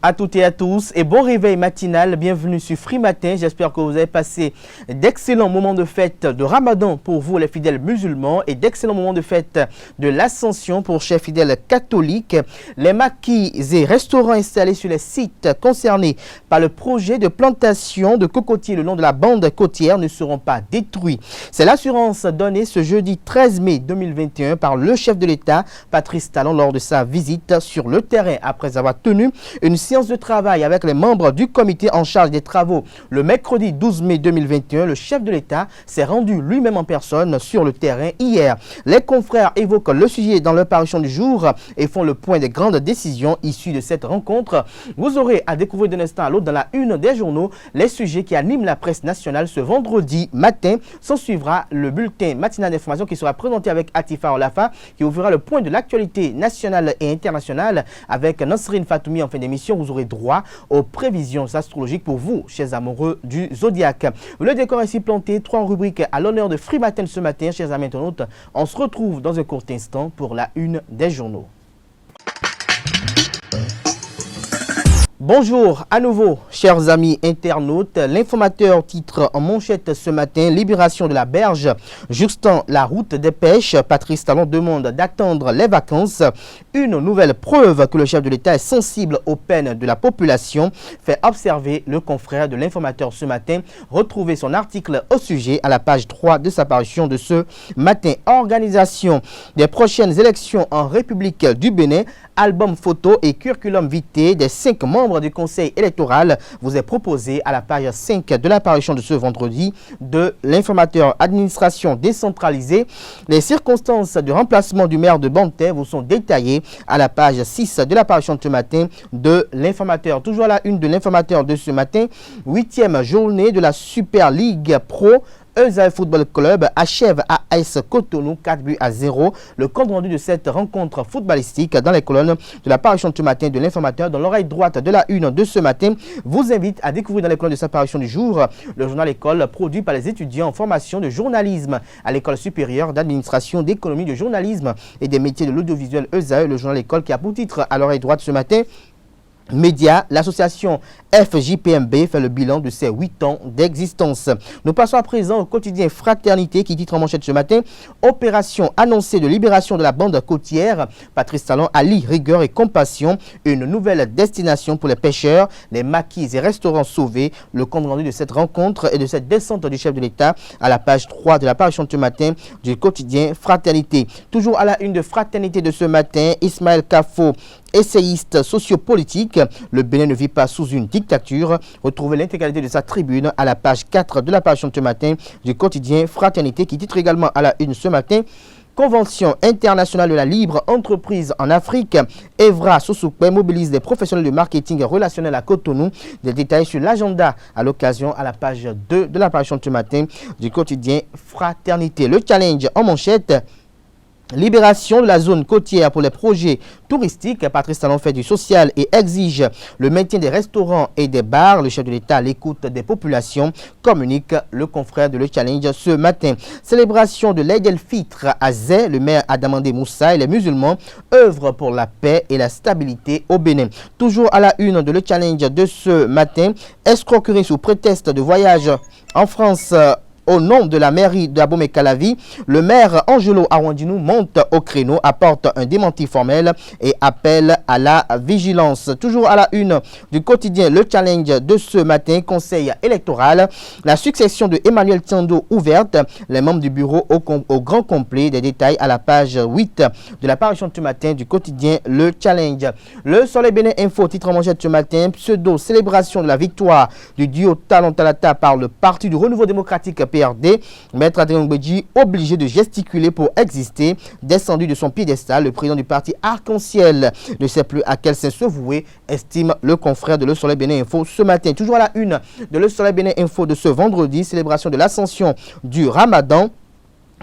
à toutes et à tous et bon réveil matinal, bienvenue sur Free Matin. J'espère que vous avez passé d'excellents moments de fête de Ramadan pour vous les fidèles musulmans et d'excellents moments de fête de l'Ascension pour chers fidèles catholiques. Les maquis et restaurants installés sur les sites concernés par le projet de plantation de cocotiers le long de la bande côtière ne seront pas détruits. C'est l'assurance donnée ce jeudi 13 mai 2021 par le chef de l'État, Patrice Talon, lors de sa visite sur le terrain après avoir tenu une séance de travail avec les membres du comité en charge des travaux. Le mercredi 12 mai 2021, le chef de l'État s'est rendu lui-même en personne sur le terrain hier. Les confrères évoquent le sujet dans leur parution du jour et font le point des grandes décisions issues de cette rencontre. Vous aurez à découvrir d'un instant à l'autre dans la une des journaux les sujets qui animent la presse nationale ce vendredi matin. S'en suivra le bulletin matinal d'information qui sera présenté avec Atifa Olafa qui ouvrira le point de l'actualité nationale et internationale avec Nasrine Fatoumi. En fin d'émission, vous aurez droit aux prévisions astrologiques pour vous, chers amoureux du zodiaque. Le décor ainsi planté, 3 rubriques à l'honneur de Free Matin ce matin, chers amis internautes. On se retrouve dans un court instant pour la une des journaux. Bonjour à nouveau, chers amis internautes. L'informateur titre en manchette ce matin: Libération de la berge, juxtant la route des pêches. Patrice Talon demande d'attendre les vacances. Une nouvelle preuve que le chef de l'État est sensible aux peines de la population, fait observer le confrère de l'informateur ce matin. Retrouvez son article au sujet à la page 3 de sa parution de ce matin. Organisation des prochaines élections en République du Bénin. Album photo et curriculum vitae des 5 membres du conseil électoral vous est proposé à la page 5 de la parution de ce vendredi de l'informateur administration décentralisée. Les circonstances du remplacement du maire de Bantais vous sont détaillées à la page 6 de la parution de ce matin de l'informateur. Toujours à la une de l'informateur de ce matin, 8e journée de la Super League Pro. Eusaïe Football Club achève à AS Cotonou 4-0. Le compte rendu de cette rencontre footballistique dans les colonnes de la parution de ce matin de l'informateur. Dans l'oreille droite de la une de ce matin, vous invite à découvrir dans les colonnes de sa parution du jour le journal École produit par les étudiants en formation de journalisme à l'École supérieure d'administration, d'économie, de journalisme et des métiers de l'audiovisuel Eusaïe. Le journal École qui a pour titre à l'oreille droite ce matin: Média, l'association FJPMB fait le bilan de ses 8 ans d'existence. Nous passons à présent au quotidien Fraternité qui titre en manchette ce matin: Opération annoncée de libération de la bande côtière. Patrice Talon allie rigueur et compassion. Une nouvelle destination pour les pêcheurs, les maquis et restaurants sauvés. Le compte rendu de cette rencontre et de cette descente du chef de l'État à la page 3 de la parution de ce matin du quotidien Fraternité. Toujours à la une de Fraternité de ce matin, Ismaël Kafo, essayiste sociopolitique. Le Bénin ne vit pas sous une dictature. Retrouvez l'intégralité de sa tribune à la page 4 de la parution de ce matin du quotidien Fraternité qui titre également à la une ce matin: Convention internationale de la libre entreprise en Afrique. Evra Sosoukwe mobilise des professionnels de marketing relationnel à Cotonou. Des détails sur l'agenda à l'occasion à la page 2 de la parution de ce matin du quotidien Fraternité. Le challenge en manchette: Libération de la zone côtière pour les projets touristiques. Patrice Talon fait du social et exige le maintien des restaurants et des bars. Le chef de l'État à l'écoute des populations, communique le confrère de Le Challenge ce matin. Célébration de l'Aïd el-Fitr à Zé. Le maire a demandé Moussa et les musulmans œuvrent pour la paix et la stabilité au Bénin. Toujours à la une de Le Challenge de ce matin: escroquerie sous prétexte de voyage en France. Au nom de la mairie d'Abomey-Calavi, le maire Angelo Arwandinou monte au créneau, apporte un démenti formel et appelle à la vigilance. Toujours à la une du quotidien Le Challenge de ce matin, conseil électoral, la succession de Emmanuel Tiando ouverte, les membres du bureau au grand complet. Des détails à la page 8 de la parution de ce matin du quotidien Le Challenge. Le Soleil Bénin Info titre en manchette ce matin: pseudo célébration de la victoire du duo Talon Talata par le Parti du Renouveau démocratique PRD. Maître Adrien Gbedji obligé de gesticuler pour exister. Descendu de son piédestal, le président du parti Arc-en-Ciel ne sait plus à quel sens se vouer, estime le confrère de Le Soleil Bénin Info ce matin. Toujours à la une de Le Soleil Bénin Info de ce vendredi, célébration de l'ascension du Ramadan.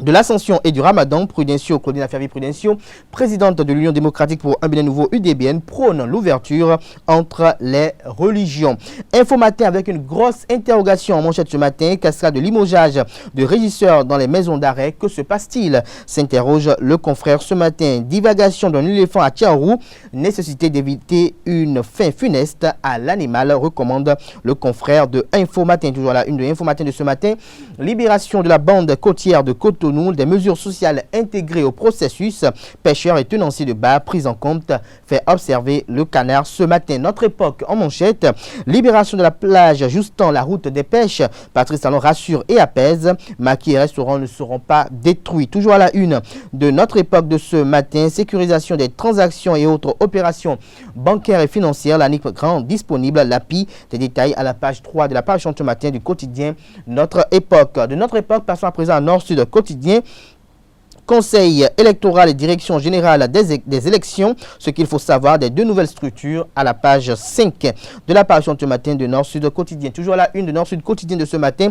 de l'Ascension et du Ramadan, Claudine Afiavi Prudencio, présidente de l'Union démocratique pour un Bénin nouveau UDBN, prône l'ouverture entre les religions. Info matin avec une grosse interrogation en manchette ce matin, cascade de limogeage de régisseurs dans les maisons d'arrêt. Que se passe-t-il? S'interroge le confrère ce matin. Divagation d'un éléphant à Tiarou, nécessité d'éviter une fin funeste à l'animal, recommande le confrère de Info Matin. Toujours à la une de Info Matin de ce matin, libération de la bande côtière de Cotonou, des mesures sociales intégrées au processus. Pêcheurs et tenanciers de bar pris en compte, fait observer le Canard ce matin. Notre époque en manchette, libération de la plage justant la route des pêches. Patrice Talon rassure et apaise. Maquis et restaurants ne seront pas détruits. Toujours à la une de notre époque de ce matin, sécurisation des transactions et autres opérations bancaires et financières. La NIC Grand disponible, l'API, des détails à la page 3 de la page ce matin du quotidien Notre Époque. De Notre Époque, passons à présent à Nord-Sud quotidien. Conseil électoral et direction générale des élections, ce qu'il faut savoir des deux nouvelles structures à la page 5 de la parution ce matin de Nord-Sud Quotidien. Toujours à la une de Nord-Sud Quotidien de ce matin,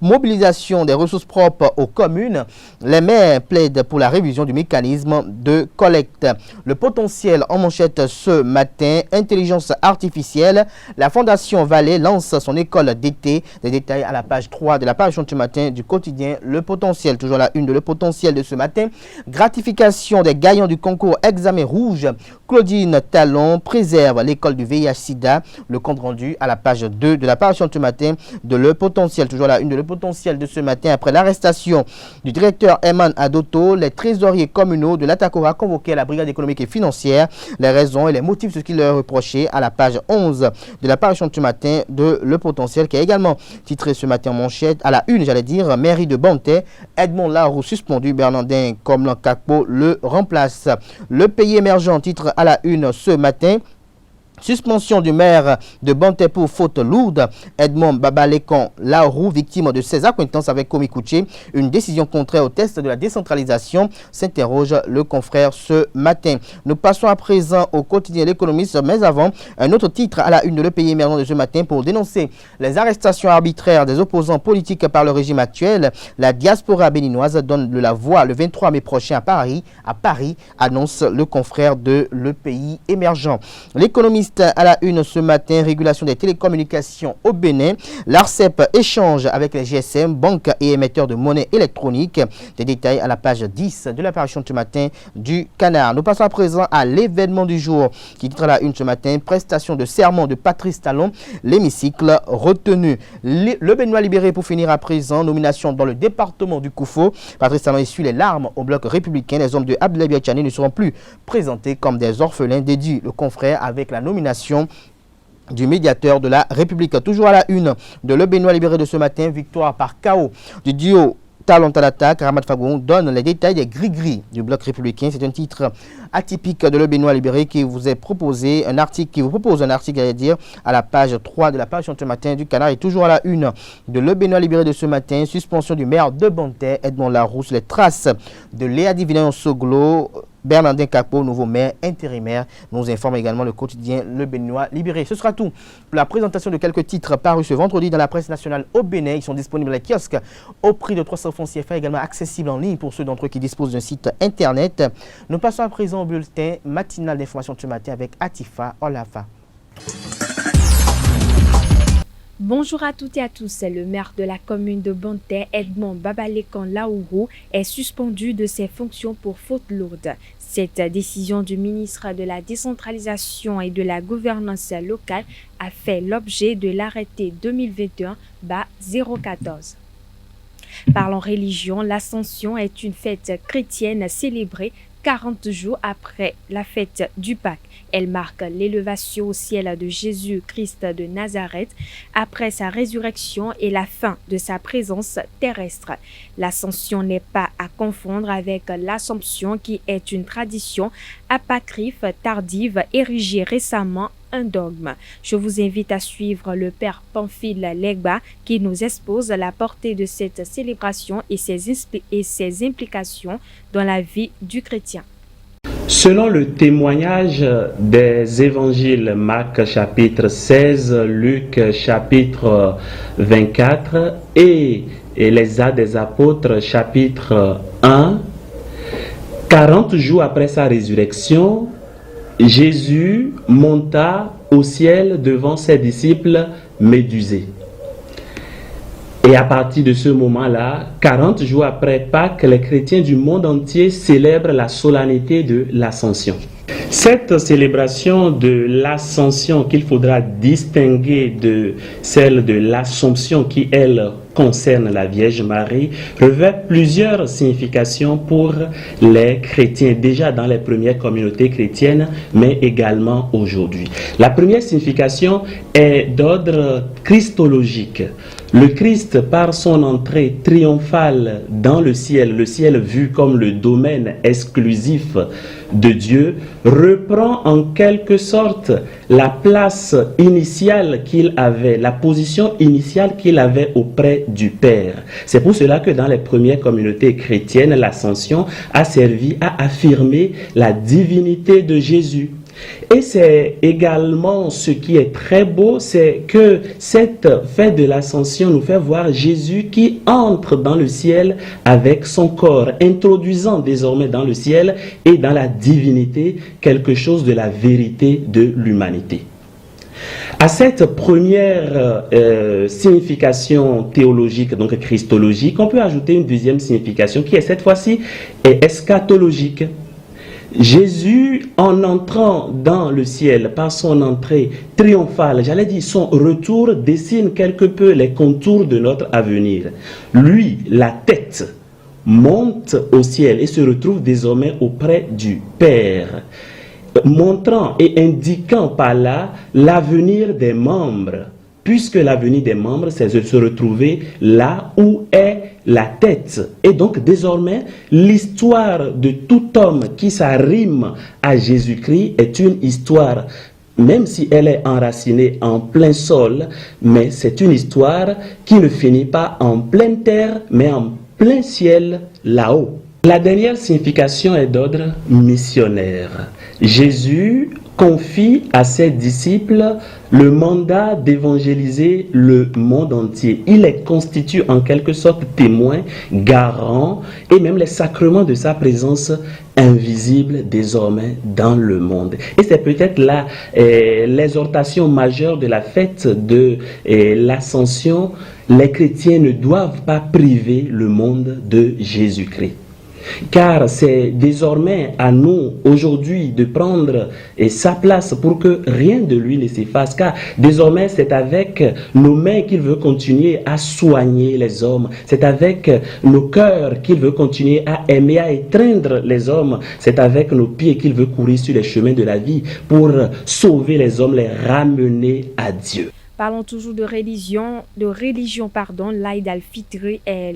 mobilisation des ressources propres aux communes. Les maires plaident pour la révision du mécanisme de collecte. Le potentiel en manchette ce matin, intelligence artificielle. La Fondation Vallée lance son école d'été. Des détails à la page 3 de la parution ce matin du quotidien Le Potentiel. Toujours à la une de Le Potentiel de ce matin, gratification des gagnants du concours examen rouge. Claudine Talon préserve l'école du VIH-Sida. Le compte rendu à la page 2 de la parution ce matin de Le Potentiel. Toujours là, une de Le Potentiel de ce matin, après l'arrestation du directeur Eman Adoto, les trésoriers communaux de l'Atakora convoqués à la brigade économique et financière. Les raisons et les motifs de ce qui leur est reproché à la page 11 de la parution ce matin de Le Potentiel, qui est également titré ce matin en manchette à la une, j'allais dire, mairie de Bantais, Edmond Larou suspendu, Bernardin comme Lancacpo le remplace. Le pays émergent, titre à la une ce matin. Suspension du maire de Bantais pour faute lourde. Edmond Babalékan Laourou, victime de ses accointances avec Komi Kouché. Une décision contraire au test de la décentralisation, s'interroge le confrère ce matin. Nous passons à présent au quotidien L'Économiste, mais avant, un autre titre à la une de Le Pays émergent de ce matin pour dénoncer les arrestations arbitraires des opposants politiques par le régime actuel. La diaspora béninoise donne de la voix le 23 mai prochain à Paris, annonce le confrère de Le Pays émergent. L'Économiste à la une ce matin, régulation des télécommunications au Bénin. L'ARCEP échange avec les GSM, banques et émetteurs de monnaie électronique. Des détails à la page 10 de l'apparition ce matin du Canard. Nous passons à présent à l'événement du jour qui titre à la une ce matin, prestation de serment de Patrice Talon, l'hémicycle retenu. Le Béninois libéré pour finir à présent, nomination dans le département du Koufo. Patrice Talon essuie les larmes au bloc républicain. Les hommes de Abdoulaye Biachani ne seront plus présentés comme des orphelins, dédie le confrère avec la nomination du médiateur de la République. Toujours à la une de Le Béninois libéré de ce matin, victoire par KO du duo Talon Talata. Karamat Fagoun donne les détails des gris-gris du bloc républicain. C'est un titre atypique de Le Béninois libéré qui vous est proposé, un article qui vous propose un article, à dire, à la page 3 de la page ce matin du Canard. Et toujours à la une de Le Béninois libéré de ce matin, suspension du maire de Bantais, Edmond Larousse, les traces de Léa Divinayon Soglo. Bernardin Capo, nouveau maire intérimaire, nous informe également le quotidien Le Béninois libéré. Ce sera tout pour la présentation de quelques titres parus ce vendredi dans la presse nationale au Bénin. Ils sont disponibles à la kiosque au prix de 300 francs CFA, également accessibles en ligne pour ceux d'entre eux qui disposent d'un site internet. Nous passons à présent au bulletin matinal d'information de ce matin avec Atifa Olafa. Bonjour à toutes et à tous. Le maire de la commune de Bantais, Edmond Babalékan Laourou, est suspendu de ses fonctions pour faute lourde. Cette décision du ministre de la Décentralisation et de la Gouvernance locale a fait l'objet de l'arrêté 2021-014. Parlons religion, l'Ascension est une fête chrétienne célébrée 40 jours après la fête du Pâques. Elle marque l'élévation au ciel de Jésus-Christ de Nazareth après sa résurrection et la fin de sa présence terrestre. L'Ascension n'est pas à confondre avec l'Assomption qui est une tradition apocryphe tardive érigée récemment un dogme. Je vous invite à suivre le père Pamphile Legba qui nous expose la portée de cette célébration et ses implications dans la vie du chrétien. Selon le témoignage des évangiles, Marc chapitre 16, Luc chapitre 24 et et les Actes des Apôtres, chapitre 1, 40 jours après sa résurrection, Jésus monta au ciel devant ses disciples médusés. Et à partir de ce moment-là, 40 jours après Pâques, les chrétiens du monde entier célèbrent la solennité de l'Ascension. Cette célébration de l'Ascension qu'il faudra distinguer de celle de l'Assomption qui, elle, concerne la Vierge Marie, revêt plusieurs significations pour les chrétiens, déjà dans les premières communautés chrétiennes, mais également aujourd'hui. La première signification est d'ordre christologique. Le Christ, par son entrée triomphale dans le ciel vu comme le domaine exclusif de Dieu, reprend en quelque sorte la place initiale qu'il avait, la position initiale qu'il avait auprès du Père. C'est pour cela que dans les premières communautés chrétiennes, l'Ascension a servi à affirmer la divinité de Jésus. Et c'est également ce qui est très beau, c'est que cette fête de l'Ascension nous fait voir Jésus qui entre dans le ciel avec son corps, introduisant désormais dans le ciel et dans la divinité quelque chose de la vérité de l'humanité. À cette première signification théologique, donc christologique, on peut ajouter une deuxième signification qui est cette fois-ci eschatologique. Jésus, en entrant dans le ciel par son entrée triomphale, j'allais dire son retour, dessine quelque peu les contours de notre avenir. Lui, la tête, monte au ciel et se retrouve désormais auprès du Père, montrant et indiquant par là l'avenir des membres, puisque l'avenir des membres, c'est de se retrouver là où est la tête. Et donc, désormais, l'histoire de tout homme qui s'arrime à Jésus-Christ est une histoire, même si elle est enracinée en plein sol, mais c'est une histoire qui ne finit pas en pleine terre, mais en plein ciel, là-haut. La dernière signification est d'ordre missionnaire. Jésus confie à ses disciples le mandat d'évangéliser le monde entier. Il les constitue en quelque sorte témoins, garants et même les sacrements de sa présence invisible désormais dans le monde. Et c'est peut-être là l'exhortation majeure de la fête de l'Ascension. Les chrétiens ne doivent pas priver le monde de Jésus-Christ. Car c'est désormais à nous aujourd'hui de prendre sa place pour que rien de lui ne s'efface. Car désormais c'est avec nos mains qu'il veut continuer à soigner les hommes. C'est avec nos cœurs qu'il veut continuer à aimer, à étreindre les hommes. C'est avec nos pieds qu'il veut courir sur les chemins de la vie pour sauver les hommes, les ramener à Dieu. Parlons toujours de religion, l'Aïd al-Fitr est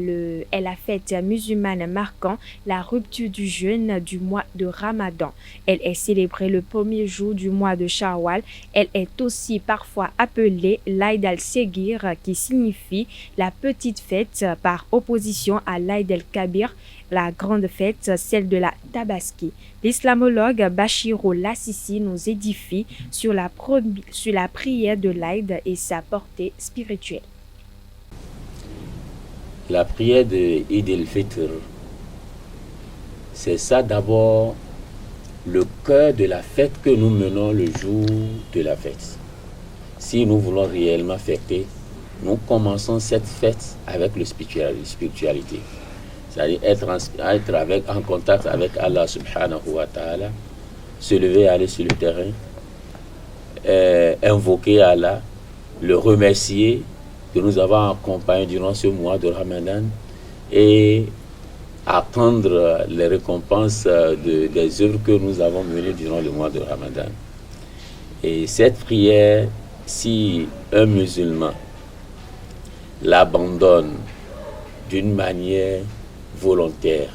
la fête musulmane marquant la rupture du jeûne du mois de Ramadan. Elle est célébrée le premier jour du mois de Shawwal. Elle est aussi parfois appelée l'Aïd al-Segir, qui signifie la petite fête par opposition à l'Aïd al-Kabir, la grande fête, celle de la Tabaski. L'islamologue Bachirou Lassisi nous édifie sur la prière de l'Aïd et sa portée spirituelle. La prière de Eid el-Fitr, c'est ça d'abord le cœur de la fête que nous menons le jour de la fête. Si nous voulons réellement fêter, nous commençons cette fête avec la spiritualité. C'est-à-dire être en contact avec Allah subhanahu wa ta'ala, se lever, aller sur le terrain, invoquer Allah, le remercier de nous avoir accompagnés durant ce mois de Ramadan et attendre les récompenses des œuvres que nous avons menées durant le mois de Ramadan. Et cette prière, si un musulman l'abandonne d'une manière volontaire,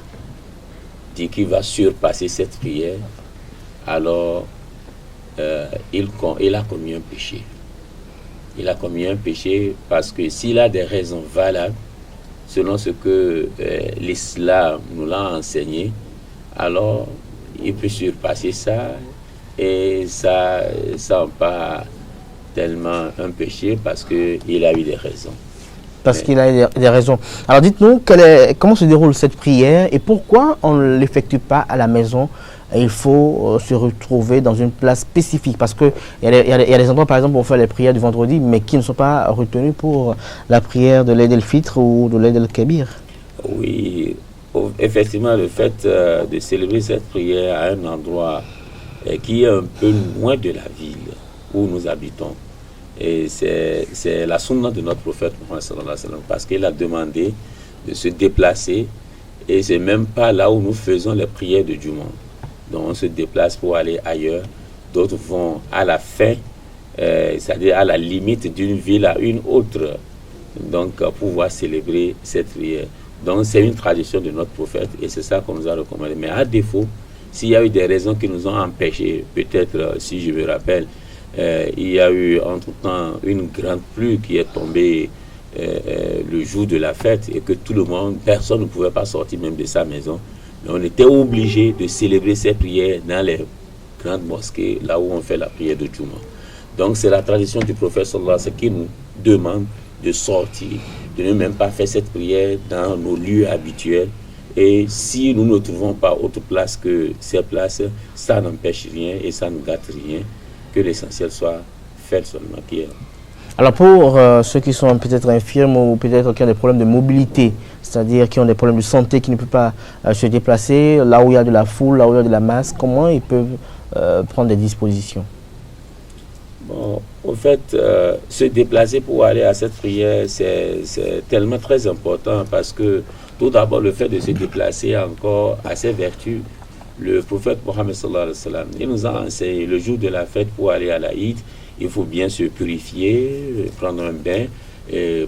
dit qu'il va surpasser cette prière, alors il a commis un péché. Il a commis un péché parce que s'il a des raisons valables, selon ce que l'islam nous l'a enseigné, alors il peut surpasser ça et ça n'est pas tellement un péché parce qu'il a eu des raisons. Parce qu'il a des raisons. Alors dites-nous, comment se déroule cette prière et pourquoi on ne l'effectue pas à la maison? Il faut se retrouver dans une place spécifique parce qu'il y a des endroits, par exemple, où on fait les prières du vendredi, mais qui ne sont pas retenus pour la prière de l'Eid el-Fitr ou de l'Eid el-Kébir. Oui, effectivement, le fait de célébrer cette prière à un endroit qui est un peu loin de la ville où nous habitons, et c'est la sunna de notre prophète Mohammed sallallahu alayhi wa sallam, parce qu'il a demandé de se déplacer, et c'est même pas là où nous faisons les prières de Jumu'ah. Donc on se déplace pour aller ailleurs. D'autres vont à la fin, c'est-à-dire à la limite d'une ville à une autre, donc pour pouvoir célébrer cette prière. Donc c'est une tradition de notre prophète et c'est ça qu'on nous a recommandé. Mais à défaut, s'il y a eu des raisons qui nous ont empêchés, peut-être si je me rappelle, il y a eu entre-temps une grande pluie qui est tombée le jour de la fête et que tout le monde, personne ne pouvait pas sortir même de sa maison. Mais on était obligé de célébrer ces prières dans les grandes mosquées, là où on fait la prière de Jumu'ah. Donc c'est la tradition du prophète sallallahu alayhi wa sallam qui nous demande de sortir, de ne même pas faire cette prière dans nos lieux habituels. Et si nous ne trouvons pas autre place que ces places, ça n'empêche rien et ça ne gâte rien, que l'essentiel soit fait seulement qui est. Alors pour ceux qui sont peut-être infirmes ou peut-être qui ont des problèmes de mobilité, c'est-à-dire qui ont des problèmes de santé, qui ne peuvent pas se déplacer, là où il y a de la foule, là où il y a de la masse, comment ils peuvent prendre des dispositions? Bon, au fait, se déplacer pour aller à cette prière, c'est tellement très important parce que tout d'abord, le fait de se déplacer encore a ses vertus. Le prophète Mohammed sallallahu alayhi wa sallam, il nous a enseigné le jour de la fête pour aller à la Eid, il faut bien se purifier, prendre un bain,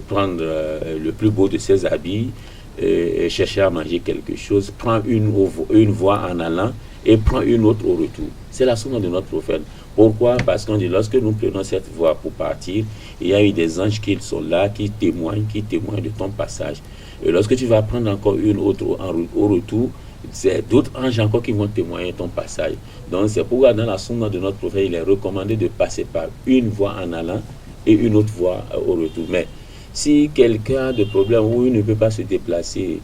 prendre le plus beau de ses habits, et chercher à manger quelque chose, prendre une voie en allant et prendre une autre au retour. C'est la sunna de notre prophète. Pourquoi? Parce qu'on dit, lorsque nous prenons cette voie pour partir, il y a eu des anges qui sont là, qui témoignent de ton passage. Et lorsque tu vas prendre encore une autre au retour, c'est d'autres anges encore qui vont témoigner ton passage. Donc c'est pourquoi dans la sunna de notre prophète, il est recommandé de passer par une voie en allant et une autre voie au retour. Mais si quelqu'un a des problèmes où il ne peut pas se déplacer,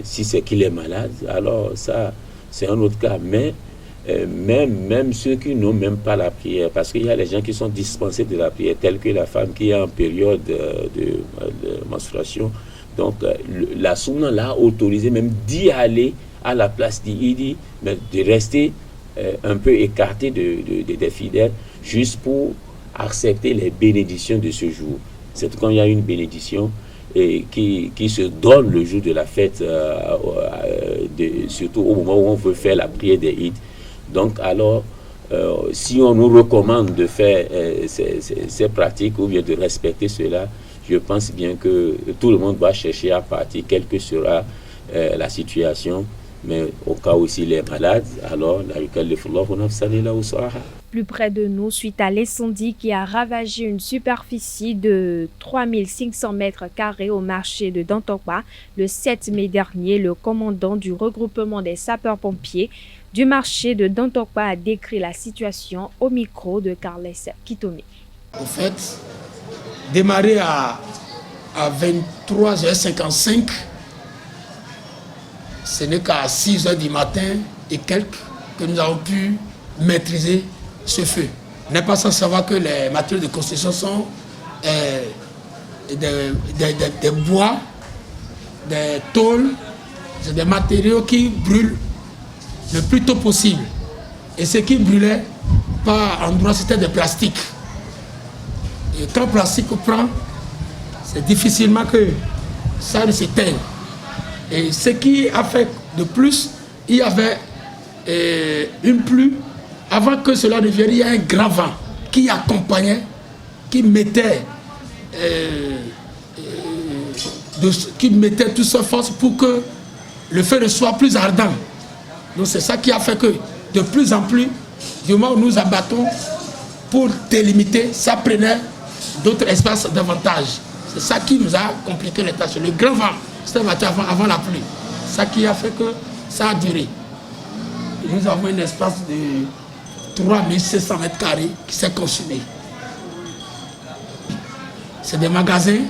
si c'est qu'il est malade, alors ça, c'est un autre cas. Mais même ceux qui n'ont même pas la prière, parce qu'il y a les gens qui sont dispensés de la prière, tels que la femme qui est en période de menstruation. Donc la sunna l'a autorisé même d'y aller à la place d'Idi, mais de rester un peu écarté des fidèles, juste pour accepter les bénédictions de ce jour. C'est quand il y a une bénédiction qui se donne le jour de la fête, surtout au moment où on veut faire la prière des Eid. Donc alors, si on nous recommande de faire ces pratiques ou bien de respecter cela, je pense bien que tout le monde va chercher à partir, quelle que sera la situation. Mais au cas où s'il est malade, alors plus près de nous, suite à l'incendie qui a ravagé une superficie de 3500 mètres carrés au marché de Dantokpa, le 7 mai dernier, le commandant du regroupement des sapeurs-pompiers du marché de Dantokpa a décrit la situation au micro de Carles Kitome. Au fait, démarré à 23h55, ce n'est qu'à 6h du matin et quelques que nous avons pu maîtriser ce feu. Vous n'êtes pas sans savoir que les matériaux de construction sont des bois, des tôles, c'est des matériaux qui brûlent le plus tôt possible. Et ce qui brûlait par endroit, c'était des plastiques. Et quand le plastique prend, c'est difficilement que ça ne s'éteigne. Et ce qui a fait de plus, il y avait une pluie. Avant que cela ne vienne, il y a un grand vent qui accompagnait, qui mettait toute sa force pour que le feu ne soit plus ardent. Donc c'est ça qui a fait que de plus en plus, du moment où nous abattons pour délimiter, ça prenait d'autres espaces davantage. C'est ça qui nous a compliqué les tâches. Le grand vent, c'était avant la pluie. C'est ça qui a fait que ça a duré. Et nous avons un espace de 3700 mètres carrés qui s'est consumé. C'est des magasins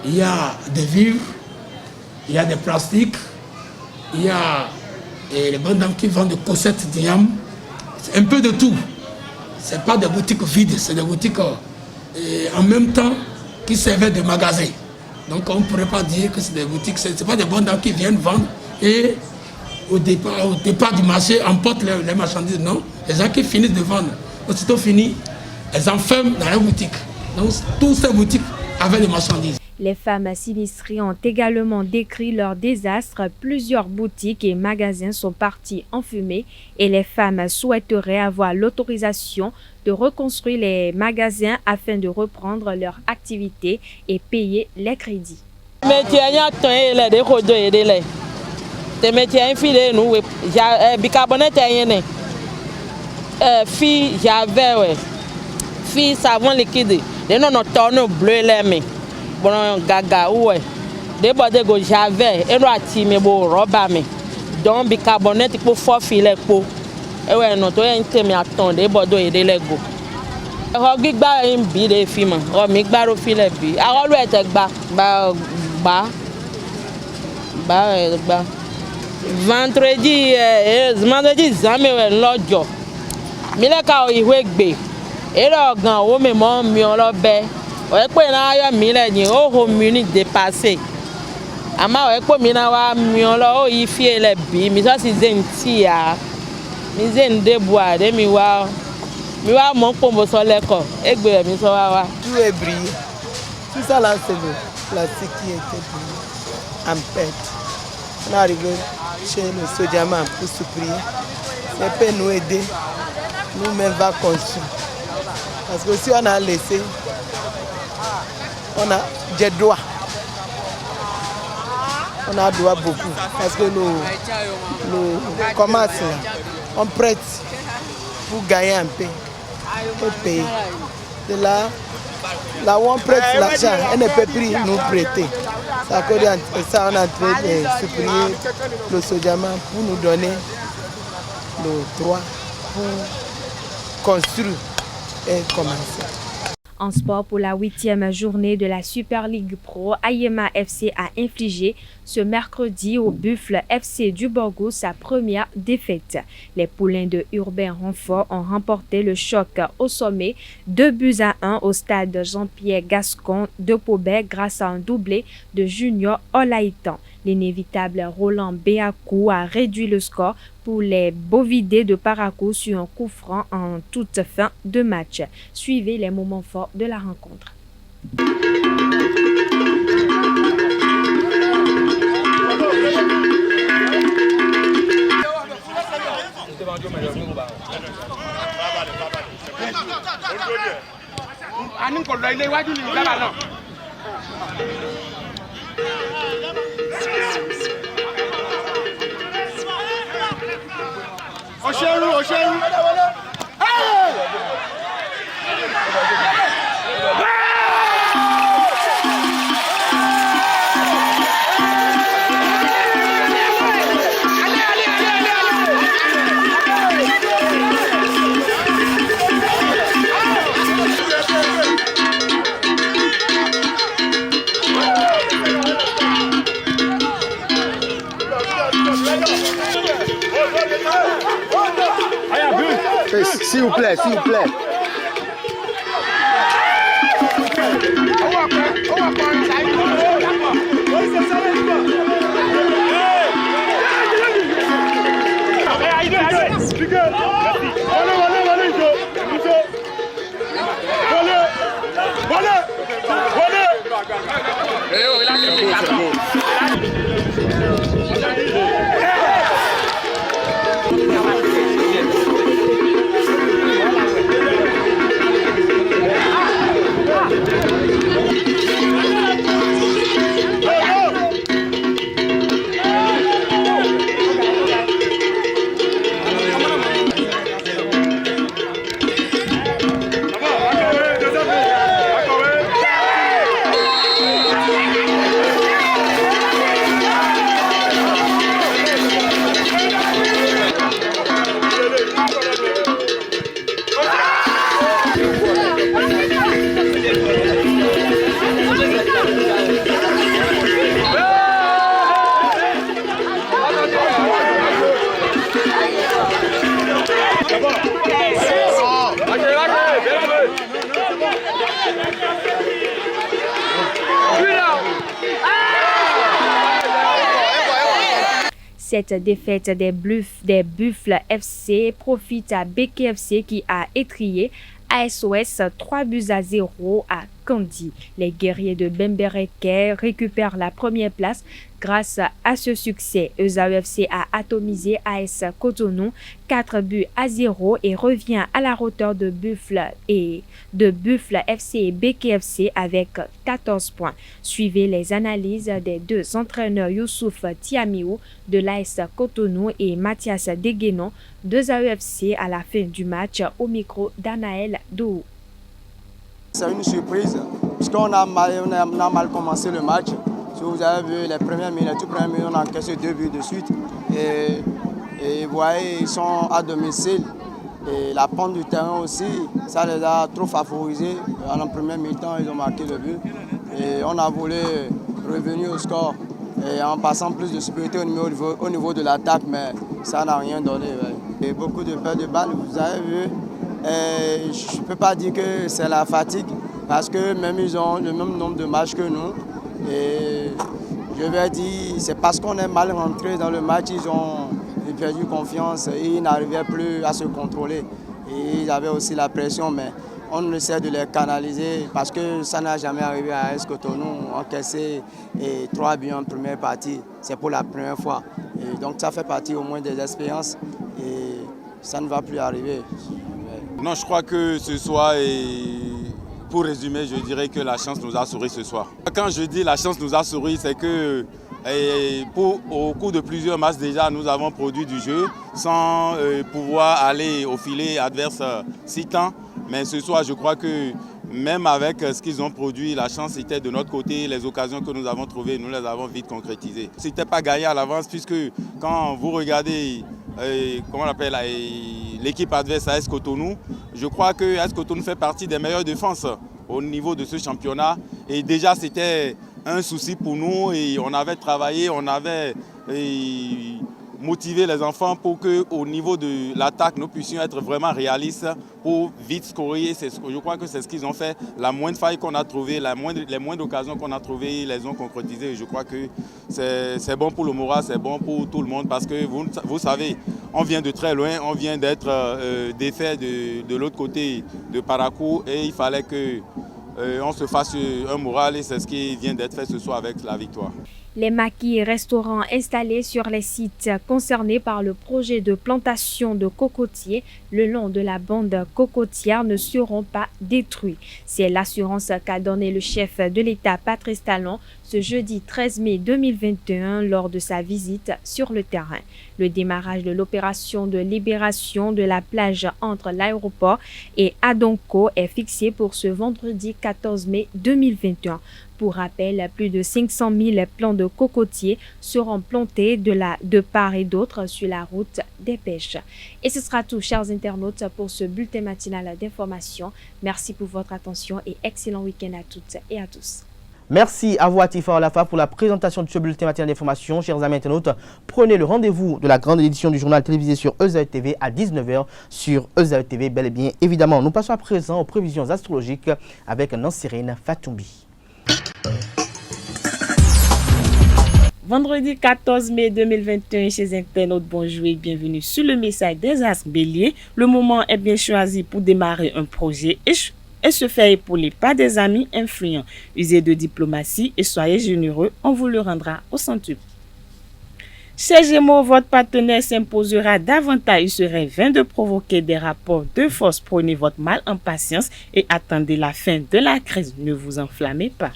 il y a des vivres, il y a des plastiques, il y a les bonnes dames qui vendent des cossettes d'yam. C'est un peu de tout. Ce n'est pas des boutiques vides, c'est des boutiques en même temps qui servaient de magasins. Donc on ne pourrait pas dire que c'est des boutiques, ce n'est pas des bonnes dames qui viennent vendre et au départ du marché emportent les marchandises. Non, les gens qui finissent de vendre, aussitôt fini, elles enferment dans la boutique. Donc toutes ces boutiques avaient des marchandises. Les femmes sinistrées ont également décrit leur désastre. Plusieurs boutiques et magasins sont partis en fumée et les femmes souhaiteraient avoir l'autorisation de reconstruire les magasins afin de reprendre leur activité et payer les crédits. Bon gaga ouais des bodé go j'avais et no ati me bo roba me donc bicarbonate pour fort filet po e ouais non to en te me aton des bodo e de lego ro gbigba en bi de fi mo o mi gba ro filet bi a ro e te gba vendredi zame we lojo mi le ka o iwe gbe e ro gan o me mo mi o lo be ouais pour na yo mi le ni o ho mi ni dépasser ama ouais pour mi na wa mi o lo o yi fie le bi mi so si zenti ya mi zen de bois de mi wa mo po mo so le ko egbe mi so wa tout est brillé. Tout ça là c'est le plastique qui était brillé en pète. On est arrivé chez le Sodiama pour se prier. C'est pour nous aider, nous-mêmes va construire. Parce que si on a laissé, on a des droits. On a droit beaucoup. Parce que nous commerce, on prête pour gagner un peu. Pour payer. De là où on prête l'argent, elle ne peut plus nous prêter. C'est à cause de ça on est en train de supprimer le Sodiama pour nous donner le droit pour construire et commencer. En sport, pour la 8e journée de la Super League Pro, Ayema FC a infligé ce mercredi au Buffle FC du Borgo sa première défaite. Les poulains de Urbain Renfort ont remporté le choc au sommet, 2-1 au stade Jean-Pierre Gascon de Paubert grâce à un doublé de Junior Olaïtan. L'inévitable Roland Béakou a réduit le score pour les Bovidés de Parakou sur un coup franc en toute fin de match. Suivez les moments forts de la rencontre. Ocheru. S'il vous plaît. cette défaite des Buffles FC profite à BKFC qui a étrié ASOS 3-0 à Kandy. Les guerriers de Bembereke récupèrent la première place grâce à ce succès. ESAEFC a atomisé AS Cotonou 4-0 et revient à la hauteur de Buffle FC et BKFC avec 14 points. Suivez les analyses des deux entraîneurs Youssouf Tiamiou de l'AS Cotonou et Mathias Deguenon de AEFC à la fin du match au micro d'Anaël Dou. C'est une surprise puisqu'on a mal commencé le match. Si vous avez vu les premières minutes, on a encaissé 2 buts de suite. Et vous voyez, ils sont à domicile. Et la pente du terrain aussi, ça les a trop favorisés. En première mi-temps, ils ont marqué le but. Et on a voulu revenir au score. Et en passant plus de supériorité au niveau de l'attaque, mais ça n'a rien donné. Et beaucoup de pertes de balles, vous avez vu. Et je ne peux pas dire que c'est la fatigue, parce que même ils ont le même nombre de matchs que nous. Et je vais dire, c'est parce qu'on est mal rentré dans le match, ils ont perdu confiance et ils n'arrivaient plus à se contrôler. Et ils avaient aussi la pression, mais on essaie de les canaliser parce que ça n'a jamais arrivé à AS Cotonou. Encaisser 3 buts en première partie, c'est pour la première fois. Et donc ça fait partie au moins des expériences et ça ne va plus arriver. Non, je crois que ce soir, pour résumer, je dirais que la chance nous a souri ce soir. Quand je dis la chance nous a souri, c'est que au cours de plusieurs matchs déjà, nous avons produit du jeu sans pouvoir aller au filet adverse si tant. Mais ce soir, je crois que même avec ce qu'ils ont produit, la chance était de notre côté. Les occasions que nous avons trouvées, nous les avons vite concrétisées. Ce n'était pas gagné à l'avance puisque quand vous regardez comment on appelle l'équipe adverse AS Cotonou, je crois que AS Cotonou fait partie des meilleures défenses au niveau de ce championnat. Et déjà, c'était un souci pour nous et on avait travaillé, on avait motivé les enfants pour qu'au niveau de l'attaque, nous puissions être vraiment réalistes pour vite scorer. Je crois que c'est ce qu'ils ont fait. La moindre faille qu'on a trouvée, les moindres occasions qu'on a trouvées, ils les ont concrétisées. Je crois que c'est bon pour le moral, c'est bon pour tout le monde parce que vous savez, on vient de très loin, on vient d'être défait de l'autre côté de Parakou et il fallait qu'on se fasse un moral et c'est ce qui vient d'être fait ce soir avec la victoire. Les maquis et restaurants installés sur les sites concernés par le projet de plantation de cocotiers le long de la bande cocotière ne seront pas détruits. C'est l'assurance qu'a donnée le chef de l'État Patrice Talon ce jeudi 13 mai 2021 lors de sa visite sur le terrain. Le démarrage de l'opération de libération de la plage entre l'aéroport et Adonko est fixé pour ce vendredi 14 mai 2021. Pour rappel, plus de 500 000 plants de cocotiers seront plantés de part et d'autre sur la route des pêches. Et ce sera tout, chers internautes, pour ce bulletin matinal d'information. Merci pour votre attention et excellent week-end à toutes et à tous. Merci à vous, Atifa Olafa, pour la présentation de ce bulletin matinal d'information. Chers amis internautes, prenez le rendez-vous de la grande édition du journal télévisé sur ESAE TV à 19h sur ESAE TV, bel et bien évidemment. Nous passons à présent aux prévisions astrologiques avec Nansirine Fatoumbi. Vendredi 14 mai 2021, chez internautes, bonjour et bienvenue sur le message des astres béliers. Le moment est bien choisi pour démarrer un projet et se faire épauler par des amis influents. Usez de diplomatie et soyez généreux, on vous le rendra au centuple. Chez Gémeaux, votre partenaire s'imposera davantage. Il serait vain de provoquer des rapports de force. Prenez votre mal en patience et attendez la fin de la crise. Ne vous enflammez pas.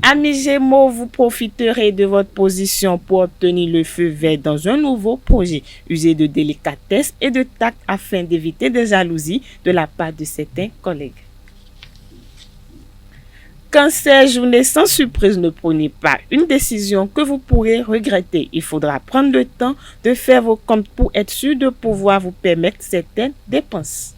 Amis Gémeaux, vous profiterez de votre position pour obtenir le feu vert dans un nouveau projet. Usez de délicatesse et de tact afin d'éviter des jalousies de la part de certains collègues. Cancer, journée sans surprise, ne prenez pas une décision que vous pourrez regretter. Il faudra prendre le temps de faire vos comptes pour être sûr de pouvoir vous permettre certaines dépenses.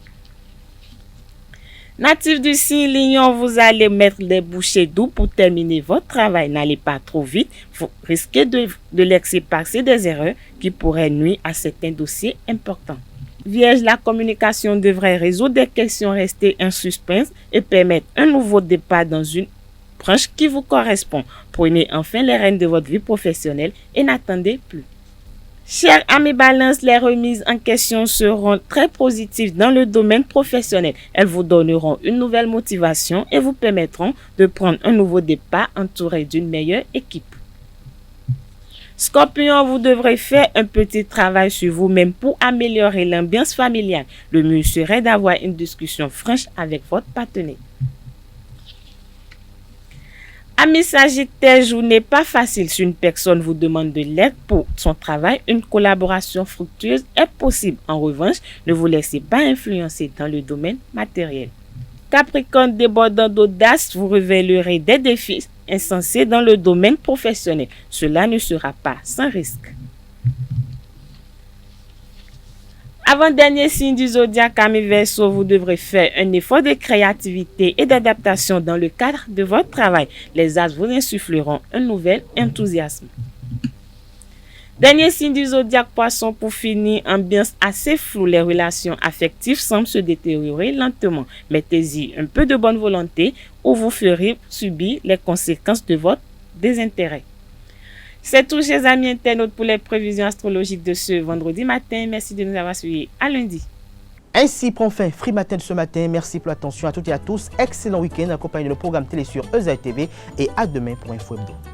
Natif du signe Lion, vous allez mettre les bouchées doubles pour terminer votre travail. N'allez pas trop vite, vous risquez de laisser passer des erreurs qui pourraient nuire à certains dossiers importants. Vierge, la communication devrait résoudre des questions restées en suspens et permettre un nouveau départ dans une branche qui vous correspond. Prenez enfin les rênes de votre vie professionnelle et n'attendez plus. Chers amis Balance, les remises en question seront très positives dans le domaine professionnel. Elles vous donneront une nouvelle motivation et vous permettront de prendre un nouveau départ entouré d'une meilleure équipe. Scorpion, vous devrez faire un petit travail sur vous-même pour améliorer l'ambiance familiale. Le mieux serait d'avoir une discussion franche avec votre partenaire. Amis Sagittaire, journée pas facile. Si une personne vous demande de l'aide pour son travail, une collaboration fructueuse est possible. En revanche, ne vous laissez pas influencer dans le domaine matériel. Capricorne, débordant d'audace, vous révélerez des défis insensés dans le domaine professionnel. Cela ne sera pas sans risque. Avant-dernier signe du zodiaque, amis Verseau, vous devrez faire un effort de créativité et d'adaptation dans le cadre de votre travail. Les astres vous insuffleront un nouvel enthousiasme. Dernier signe du zodiaque, Poisson, pour finir, ambiance assez floue. Les relations affectives semblent se détériorer lentement. Mettez-y un peu de bonne volonté ou vous ferez subir les conséquences de votre désintérêt. C'est tout, chers amis internautes, pour les prévisions astrologiques de ce vendredi matin. Merci de nous avoir suivis. À lundi. Ainsi prend fin Free Matin de ce matin. Merci pour l'attention à toutes et à tous. Excellent week-end accompagné de le programme télé sur EZA TV et à demain pour Info Hebdo.